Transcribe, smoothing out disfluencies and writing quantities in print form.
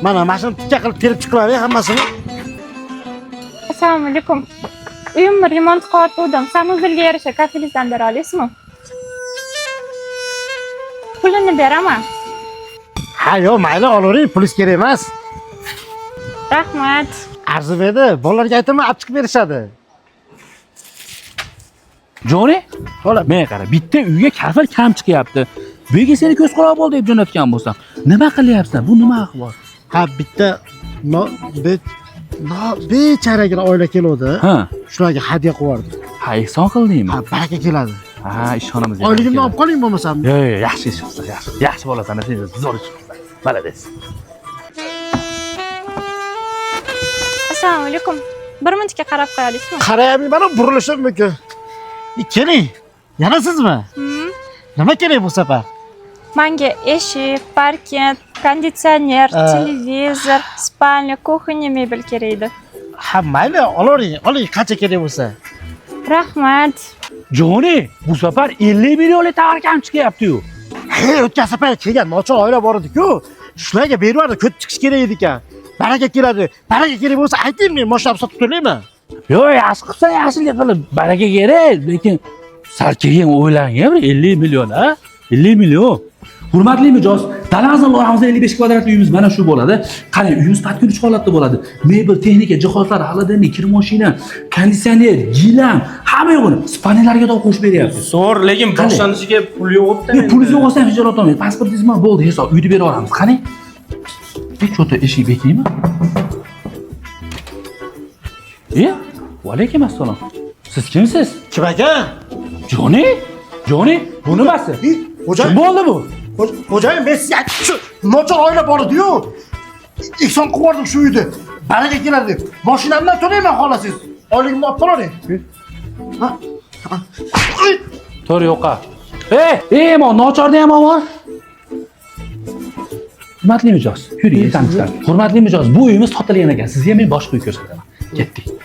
Mana mashina tikka qilib terib chiqaver hammasini. Assalomu alaykum. Uyimni remont qilyotgandim. Sanuzilga yarasha kafelizdan bera olasizmi? Pulini beraman. Ha, yo'q, mayli, olavering, pulingiz kerak emas. Rahmat. Arziydi, bolalarga aytaman, olib chiqib berishadi. Joni, Xo'la, men qara, bitta uyga kafil kam chiqyapti. Bu yerga seni ko'z quloq bo'l deb jo'natgan bo'lsam, nima qilyapsan? Bu nima ahvol? ha bitta becharaga oila keluvdi. Ha, Shularga hadya qo'yardi. ha, ehson qildingmi? Ha, baraka keladi. Ha, ishxonamizga. Oyligimni olib qoling bo'lmasam. Yo'q, yaxshi ish qilsan, yaxshi. Yaxshi bo'lasan, sen zo'r ish qilsan. Malades. Assalomu alaykum. Bir minutga qarab qo'ya olasizmi? Qarayapman, mana burilishim mumkin. Keling. Yana sizmi? Nima kerak bu safar? Menga eshik, parket, konditsioner, televizor, spalnya, kuxnya mebel kerak edi. Ha, mayli, olavering. Oling, qancha kerak bo'lsa. Rahmat. Joni, bu safar 50 millionlik tovar kam chiqyapti-yu. Hey, o'tgan safar kelgan nochor oila bor edi-ku. Shularga berib ko'p chiqish kerak edi-ekan. Baraka keladi. Baraka kerak bo'lsa ayting, men mashinani sotib to'layman. Yo'q, yaxshi qilsan, yaxshilik qilib, baraka kerak, lekin sal keyin o'ylang, 50 million, ha? 50 million. Hurmatli mijoz, dalangizni loyihamizda 55 kvadrat uyimiz mana shu bo'ladi. Qarang, uyimiz patkunch holatda bo'ladi. Mebel, texnika, jihozlar, xolodilnik, kir mashina, konditsioner, gilam, hamma yo'g'ini spanelarga da qo'shib beryapmiz. Zo'r, lekin boshlanishiga pul yo'q-da. Pulingiz yo'q bo'lsa ham hijolat olmaysiz. Pasportingiz bilan bo'ldi, hisob uyni berib yuboramiz. Qarang. Cho'ta eshik bekaymi? Va alaykum assalom. Siz kimsiz? Kim aka? Joni? Joni, bu nimasi? Xo'jayin. Kim bo'ldi bu? Xo'jayin, men sizga shu nochor oila bor edi-yu. Ehson qilib shu uyda. Baraka keladi deb. Mashinamdan to'layman xolasiz. Oyligimni olib qolavering. Ha? To'g'ri yo'qa. Mo, nochorda ham bor. Hurmatli mijoz, yuring, aytamizlar. Hurmatli mijoz, bu uyimiz sotilgan ekan. Sizga men boshqa uy ko'rsataman. Ketdik.